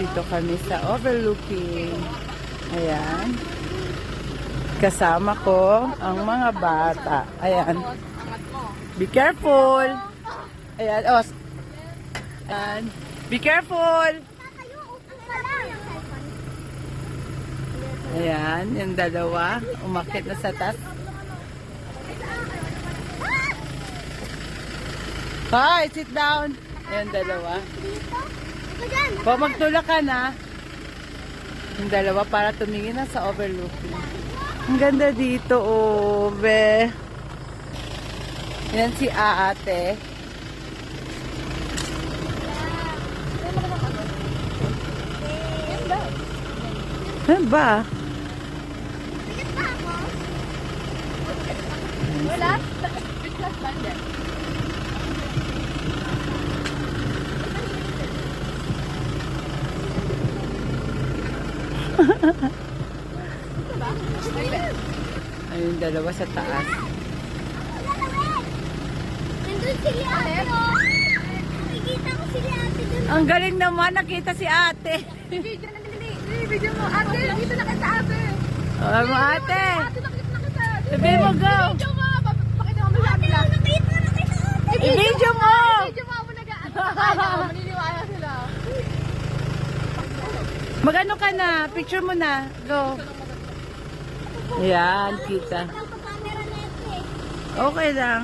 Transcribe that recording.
Dito kami sa overlooking. Ayan. Kasama ko ang mga bata. Ayan. Be careful. Ayan. Oh. Ayan. Be careful. Ayan. Yung dalawa. Umakit na sa taas. Hi, sit down. Ayan, dalawa. Huwag magtulak ka na. Yung dalawa para tumingin na sa overlooking. Ang ganda dito, oh, be. Yan si ate. Ano ba? Wala? Ayun, dalawa sa taas. Nandun sila ate. Nakikita ko sila ate dun. Ang galing naman, nakita si ate. Video na dali. Video mo. Ate, dito na kita ate. Oh, mo ate. Ate, nakita na kita. Sabi mo, go. Video mo. Pakita mo sa kanila. Nakita ate. I-video mo. Video mo ako nag-ano. Maniniwala sila. Magano ka na? Picture mo na. Go. Ayan, kita. Walang pa-camera na ito eh. Okay lang.